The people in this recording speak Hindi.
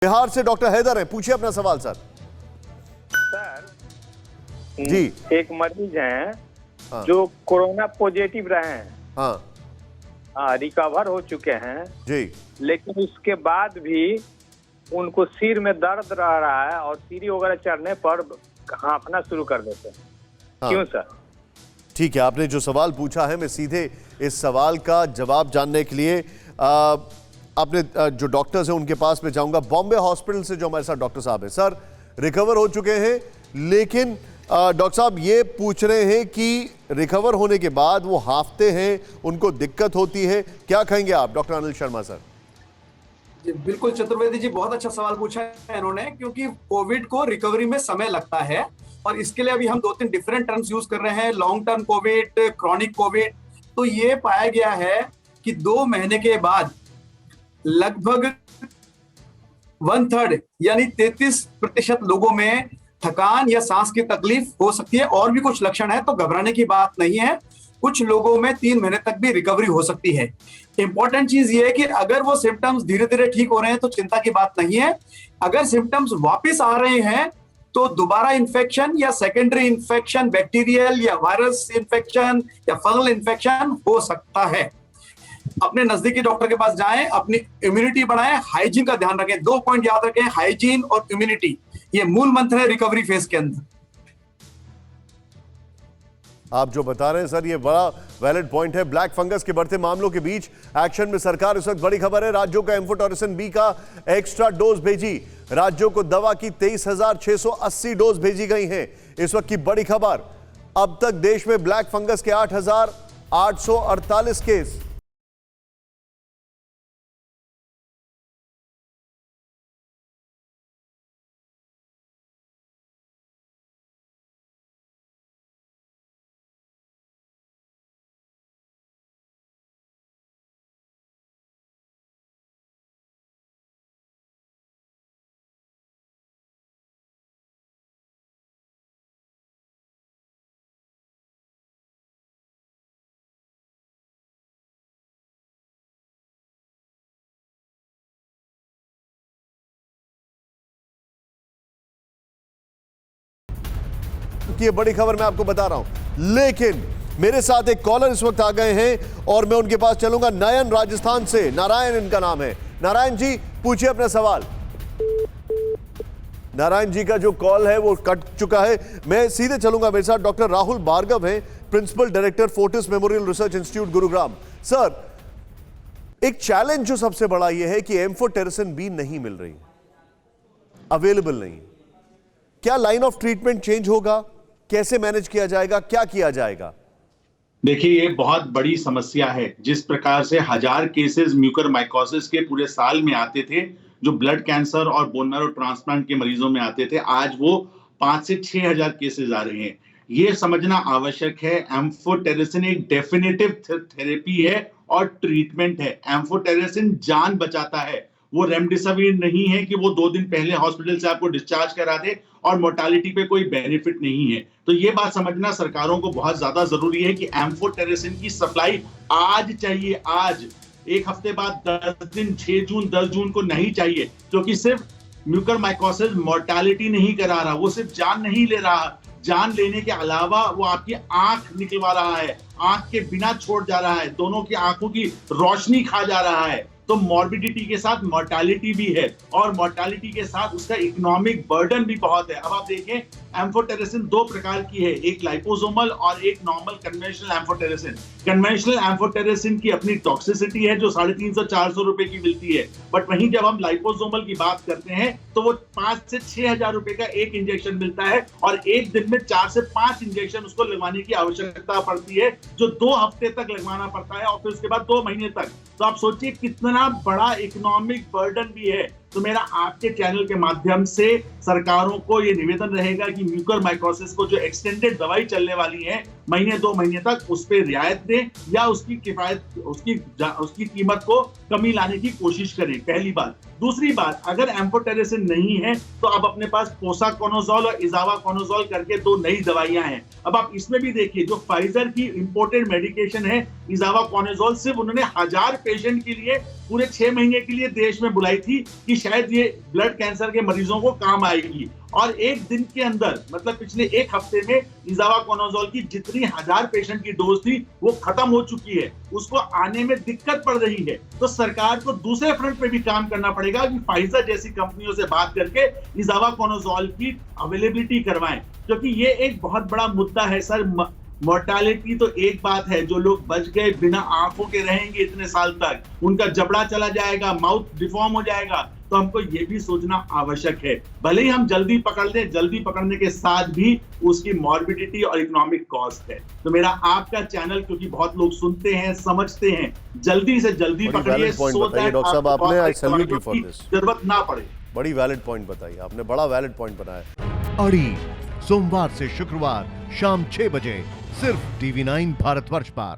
बिहार से डॉक्टर हैदर हैं, पूछिए अपना सवाल सर। सर जी। एक मरीज हैं हाँ। जो कोरोना पॉजिटिव रहे हैं। हाँ रिकवर हो चुके हैं, जी। लेकिन उसके बाद भी उनको सिर में दर्द रह रहा है और सीढ़ी वगैरह चढ़ने पर हाँफना शुरू कर देते हैं। हाँ। क्यों सर? ठीक है, आपने जो सवाल पूछा है मैं सीधे इस सवाल का जवाब जानने के लिए आपने जो डॉक्टर्स हैं उनके पास में जाऊंगा। बॉम्बे हॉस्पिटल से जो हमारे साथ डॉक्टर साहब हैं, सर रिकवर हो चुके हैं, लेकिन डॉक्टर साहब ये पूछ रहे हैं कि रिकवर होने के बाद वो हांफते हैं, उनको दिक्कत होती है, क्या कहेंगे आप डॉक्टर अनिल शर्मा सर? जी बिल्कुल चतुर्वेदी जी, बहुत अच्छा सवाल पूछा है इन्होंने, क्योंकि कोविड को रिकवरी में समय लगता है और इसके लिए अभी हम 2-3 डिफरेंट टर्म्स यूज कर रहे हैं, long term Covid, chronic Covid. तो ये पाया गया है कि 2 महीने के बाद लगभग 1/3 यानी 33% लोगों में थकान या सांस की तकलीफ हो सकती है। और भी कुछ लक्षण है तो घबराने की बात नहीं है। कुछ लोगों में 3 महीने तक भी रिकवरी हो सकती है। इंपॉर्टेंट चीज ये है कि अगर वो सिम्टम्स धीरे धीरे ठीक हो रहे हैं तो चिंता की बात नहीं है। अगर सिम्टम्स वापस आ रहे हैं तो दोबारा इन्फेक्शन या सेकेंडरी इन्फेक्शन, बैक्टीरियल या वायरस इन्फेक्शन या फंगल इन्फेक्शन हो सकता है। अपने नजदीकी डॉक्टर के पास जाएं, अपनी इम्यूनिटी बढ़ाएं, हाइजीन का ध्यान रखें। 2 पॉइंट याद रखें, हाइजीन और इम्यूनिटी, ये मूल मंत्र है रिकवरी फेज के अंदर। आप जो बता रहे हैं सर, ये बड़ा वैलिड पॉइंट है। ब्लैक फंगस के बढ़ते मामलों के बीच एक्शन में सरकार। इस वक्त बड़ी खबर है, राज्यों को एम्फोटेरिसिन बी का एक्स्ट्रा डोज भेजी। राज्यों को दवा की 23,680 डोज भेजी गई हैं। इस वक्त की बड़ी खबर, अब तक देश में ब्लैक फंगस के 8,848 केस। ये बड़ी खबर मैं आपको बता रहा हूं, लेकिन मेरे साथ एक कॉलर इस वक्त आ गए हैं और मैं उनके पास चलूंगा। नयन राजस्थान से, नारायण इनका नाम है। नारायण जी पूछिए अपना सवाल। नारायण जी का जो कॉल है वो कट चुका है। मैं सीधे चलूंगा, मेरे साथ डॉक्टर राहुल भार्गव हैं, principal director Fortis memorial research institute Gurugram. Sir, एक चैलेंज जो सबसे बड़ा यह है कि एम्फोटेरिसिन बी नहीं मिल रही, अवेलेबल नहीं। क्या लाइन ऑफ ट्रीटमेंट चेंज होगा? कैसे मैनेज किया जाएगा? क्या किया जाएगा? देखिए, ये बहुत बड़ी समस्या है। जिस प्रकार से 1000 केसेस म्यूकरमाइकोसिस के पूरे साल में आते थे, जो ब्लड कैंसर और बोन मैरो ट्रांसप्लांट के मरीजों में आते थे, आज वो 5 से 6,000 केसेस आ रहे हैं। ये समझना आवश्यक है, एम्फोटेरिसिन एक डेफिनेटिव थेरेपी है और ट्रीटमेंट है। एम्फोटेरिसिन जान बचाता है। वो रेमडेसिविर नहीं है कि वो 2 दिन पहले हॉस्पिटल से आपको डिस्चार्ज करा दे और मोर्टालिटी पे कोई बेनिफिट नहीं है। तो ये बात समझना सरकारों को बहुत ज्यादा जरूरी है कि एम्फोटेरिसिन की सप्लाई आज चाहिए, आज। 1 हफ्ते बाद 10 दिन, 6 जून, 10 जून को नहीं चाहिए, क्योंकि सिर्फ म्यूकरमाइकोसिस मोर्टालिटी नहीं करा रहा, वो सिर्फ जान नहीं ले रहा। जान लेने के अलावा वो आपकी आंख निकलवा रहा है, आंख के बिना छोड़ जा रहा है, दोनों की आंखों की रोशनी खा जा रहा है। तो मॉर्बिडिटी के साथ मोर्टालिटी भी है और मोर्टालिटी के साथ उसका इकोनॉमिक बर्डन भी बहुत है। अब आप देखें, एम्फोटेरिसिन 2 प्रकार की है, एक लाइपोसोमल और एक normal conventional amphotericin. Conventional amphotericin की अपनी टॉक्सिसिटी है जो 350-400 रुपए की मिलती है, बट वहीं जब हम लाइपोसोमल की बात करते हैं तो वो 5 से 6,000 रुपए का एक इंजेक्शन मिलता है और एक दिन में 4 से 5 इंजेक्शन उसको लगवाने की आवश्यकता पड़ती है, जो 2 हफ्ते तक लगवाना पड़ता है और फिर उसके बाद 2 महीने तक। तो आप सोचिए कितना बड़ा इकोनॉमिक बर्डन भी है। तो मेरा आपके चैनल के माध्यम से सरकारों को यह निवेदन रहेगा कि म्यूकरमाइकोसिस को जो एक्सटेंडेड दवाई चलने वाली है महीने 2 महीने तक उस पर रियायत दें या उसकी किफायत उसकी कीमत को कमी लाने की कोशिश करें, पहली बात। दूसरी बात, अगर एम्फोटेरिसिन नहीं है तो अब अपने पास पोसाकोनाजोल और इजावाकोनाजोल करके 2 नई दवाइयां हैं। अब आप इसमें भी देखिए, जो फाइजर की इंपोर्टेड मेडिकेशन है इजावाकोनाजोल, सिर्फ उन्होंने 1000 पेशेंट के लिए पूरे 6 महीने के लिए देश में बुलाई थी कि शायद ये ब्लड कैंसर के मरीजों को काम आएगी, और एक दिन के अंदर, मतलब पिछले 1 हफ्ते में इजावाकोनाजोल की जितनी 1000 पेशेंट की डोज थी वो खत्म हो चुकी है। उसको आने में दिक्कत पड़ रही है। तो सरकार को दूसरे फ्रंट पे भी काम करना पड़ेगा कि फाइजर जैसी कंपनियों से बात करके इजावाकोनाजोल की अवेलेबिलिटी करवाएं, क्योंकि ये एक बहुत बड़ा मुद्दा है सर। मोर्टालिटी तो एक बात है, जो लोग बच गए बिना आंखों के रहेंगे इतने साल तक, उनका जबड़ा चला जाएगा, माउथ डिफॉर्म हो जाएगा, तो हमको ये भी सोचना आवश्यक है। भले ही हम जल्दी पकड़ लें, जल्दी पकड़ने के साथ भी उसकी मॉर्बिडिटी और इकोनॉमिक कॉस्ट है। तो मेरा आपका चैनल, क्योंकि बहुत लोग सुनते हैं, समझते हैं, जल्दी से जल्दी पकड़िए, सो दैट डॉक्टर साहब आपने, आई सैल्यूट यू फॉर दिस, जरूरत ना पड़े। बड़ी वैलिड पॉइंट बताई आपने, बड़ा वैलिड पॉइंट बनाया। अड़ी सोमवार से शुक्रवार शाम 6 बजे सिर्फ TV9 भारतवर्ष पर।